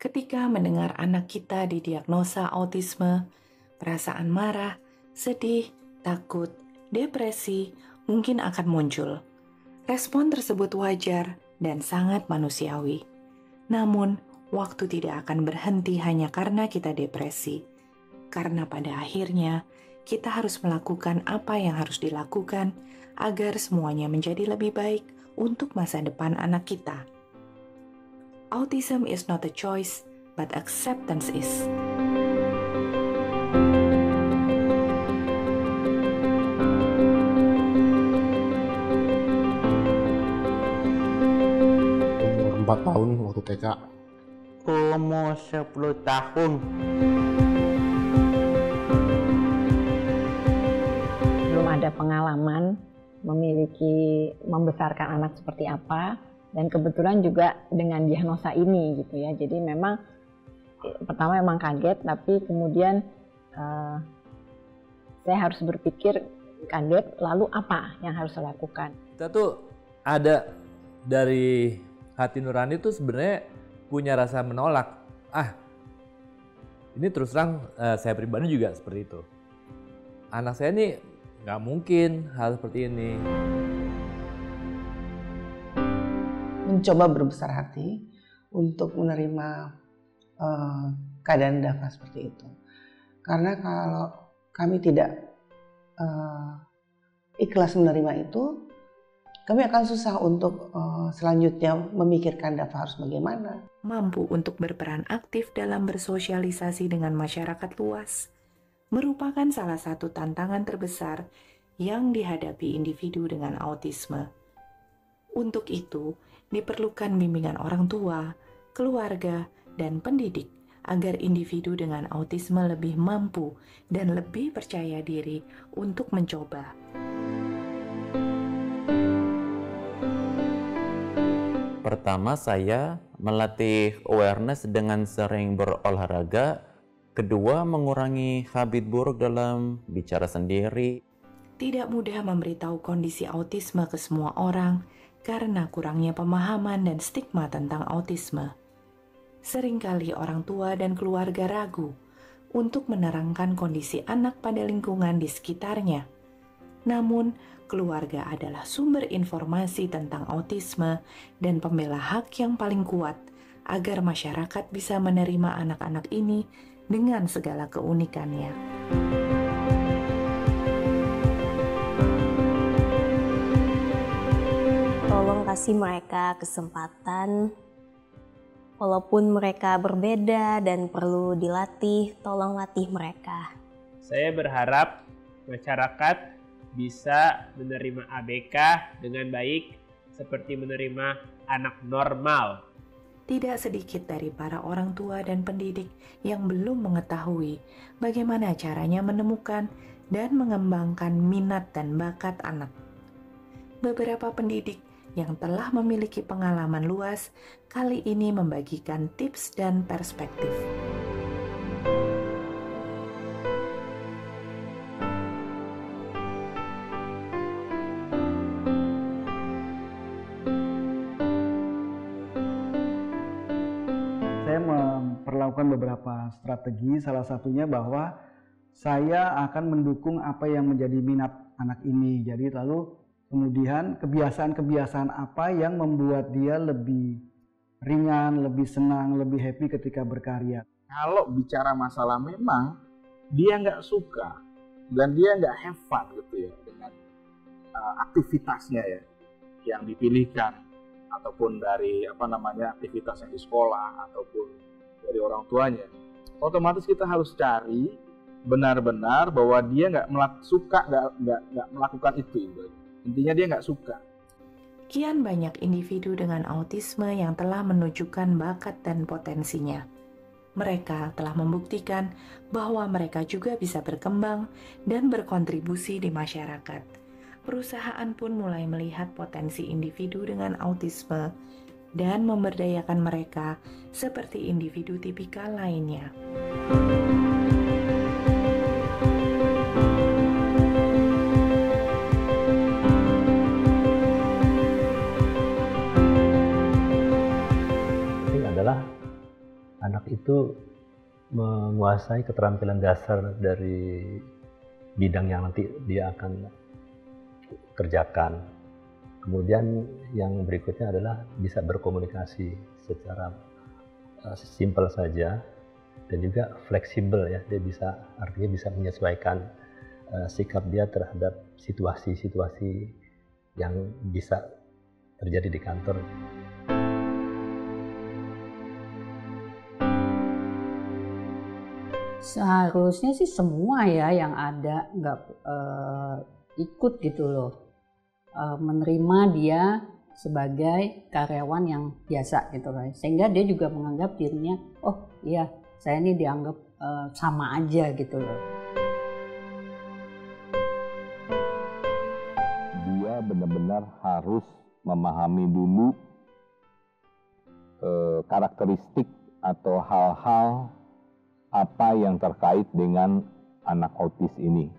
Ketika mendengar anak kita didiagnosa autisme, perasaan marah, sedih, takut, depresi mungkin akan muncul. Respon tersebut wajar dan sangat manusiawi. Namun, waktu tidak akan berhenti hanya karena kita depresi. Karena pada akhirnya, kita harus melakukan apa yang harus dilakukan agar semuanya menjadi lebih baik untuk masa depan anak kita. Autism is not a choice, but acceptance is. Umur 4 tahun waktu TK. Umur 10 tahun. Belum ada pengalaman membesarkan anak seperti apa, dan kebetulan juga dengan diagnosa ini gitu ya. Jadi memang pertama memang kaget, tapi kemudian saya harus berpikir kaget, lalu apa yang harus saya lakukan? Kita tuh ada dari hati nurani tuh sebenarnya punya rasa menolak. Ini terus terang saya pribadi juga seperti itu. Anak saya nih nggak mungkin hal seperti ini. Mencoba berbesar hati untuk menerima keadaan Dava seperti itu. Karena kalau kami tidak ikhlas menerima itu, kami akan susah untuk selanjutnya memikirkan Dava harus bagaimana. Mampu untuk berperan aktif dalam bersosialisasi dengan masyarakat luas merupakan salah satu tantangan terbesar yang dihadapi individu dengan autisme. Untuk itu, diperlukan bimbingan orang tua, keluarga, dan pendidik agar individu dengan autisme lebih mampu dan lebih percaya diri untuk mencoba. Pertama, saya melatih awareness dengan sering berolahraga. Kedua, mengurangi habit buruk dalam bicara sendiri. Tidak mudah memberitahu kondisi autisme ke semua orang karena kurangnya pemahaman dan stigma tentang autisme. Seringkali orang tua dan keluarga ragu untuk menerangkan kondisi anak pada lingkungan di sekitarnya. Namun, keluarga adalah sumber informasi tentang autisme dan pembela hak yang paling kuat agar masyarakat bisa menerima anak-anak ini dengan segala keunikannya. Tolong kasih mereka kesempatan, walaupun mereka berbeda dan perlu dilatih, tolong latih mereka. Saya berharap masyarakat bisa menerima ABK dengan baik seperti menerima anak normal. Tidak sedikit dari para orang tua dan pendidik yang belum mengetahui bagaimana caranya menemukan dan mengembangkan minat dan bakat anak. Beberapa pendidik yang telah memiliki pengalaman luas kali ini membagikan tips dan perspektif. Saya memperlakukan beberapa strategi, salah satunya bahwa saya akan mendukung apa yang menjadi minat anak ini. Jadi lalu kemudian kebiasaan-kebiasaan apa yang membuat dia lebih ringan, lebih senang, lebih happy ketika berkarya. Kalau bicara masalah memang dia nggak suka dan dia nggak have fun gitu ya dengan aktivitasnya ya yang dipilihkan, ataupun dari aktivitas yang di sekolah ataupun dari orang tuanya, otomatis kita harus cari benar-benar bahwa dia nggak melakukan itu. Intinya dia nggak suka. Kian banyak individu dengan autisme yang telah menunjukkan bakat dan potensinya. Mereka telah membuktikan bahwa mereka juga bisa berkembang dan berkontribusi di masyarakat. Perusahaan pun mulai melihat potensi individu dengan autisme dan memberdayakan mereka seperti individu tipikal lainnya. anak itu menguasai keterampilan dasar dari bidang yang nanti dia akan kerjakan. Kemudian yang berikutnya adalah bisa berkomunikasi secara simpel saja dan juga fleksibel ya. Dia artinya bisa menyesuaikan sikap dia terhadap situasi-situasi yang bisa terjadi di kantor. Seharusnya sih semua ya yang ada nggak ikut gitu loh, menerima dia sebagai karyawan yang biasa gitu kan, sehingga dia juga menganggap dirinya, oh iya saya ini dianggap sama aja gitu loh. Dia benar-benar harus memahami dulu karakteristik atau hal-hal apa yang terkait dengan anak autis ini.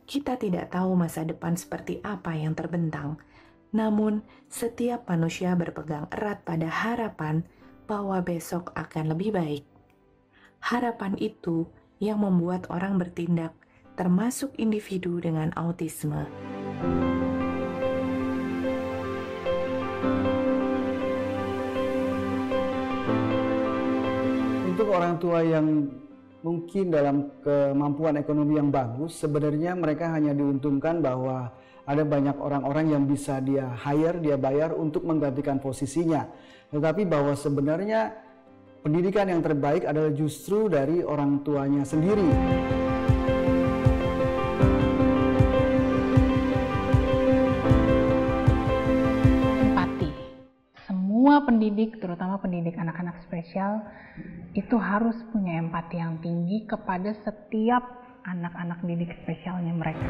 Kita tidak tahu masa depan seperti apa yang terbentang, namun setiap manusia berpegang erat pada harapan bahwa besok akan lebih baik. Harapan itu yang membuat orang bertindak, termasuk individu dengan autisme. Untuk orang tua yang mungkin dalam kemampuan ekonomi yang bagus, sebenarnya mereka hanya diuntungkan bahwa ada banyak orang-orang yang bisa dia hire, dia bayar untuk menggantikan posisinya. Tetapi bahwa sebenarnya pendidikan yang terbaik adalah justru dari orang tuanya sendiri. Empati. Semua pendidik, terutama pendidik anak-anak spesial, itu harus punya empati yang tinggi kepada setiap anak-anak didik spesialnya mereka.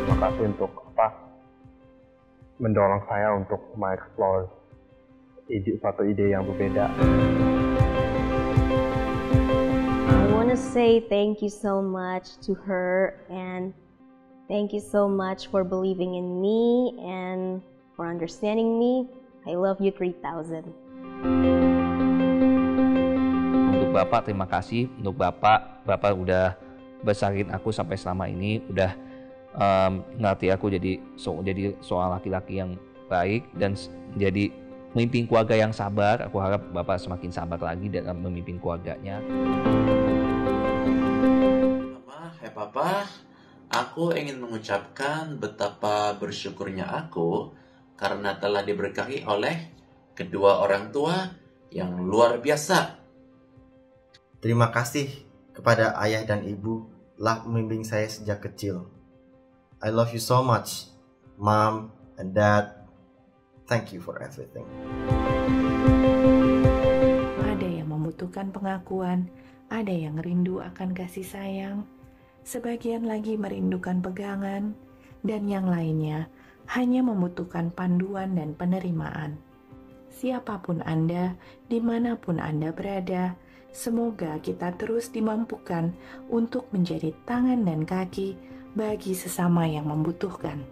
Terima kasih untuk mendorong saya untuk mengeksplor suatu ide yang berbeda. I want to say thank you so much to her, and thank you so much for believing in me and for understanding me. I love you 3000. Untuk Bapak terima kasih, untuk Bapak udah besarin aku sampai selama ini, udah ngerti aku jadi soal laki-laki yang baik dan jadi memimpin keluarga yang sabar. Aku harap Bapak semakin sabar lagi dalam memimpin keluarganya. Hai Papa, aku ingin mengucapkan betapa bersyukurnya aku karena telah diberkahi oleh kedua orang tua yang luar biasa. Terima kasih kepada ayah dan ibu telah membimbing saya sejak kecil. I love you so much, Mom and Dad. Thank you for everything. Ada yang membutuhkan pengakuan, ada yang rindu akan kasih sayang, sebagian lagi merindukan pegangan, dan yang lainnya hanya membutuhkan panduan dan penerimaan. Siapapun Anda, dimanapun Anda berada, semoga kita terus dimampukan untuk menjadi tangan dan kaki bagi sesama yang membutuhkan.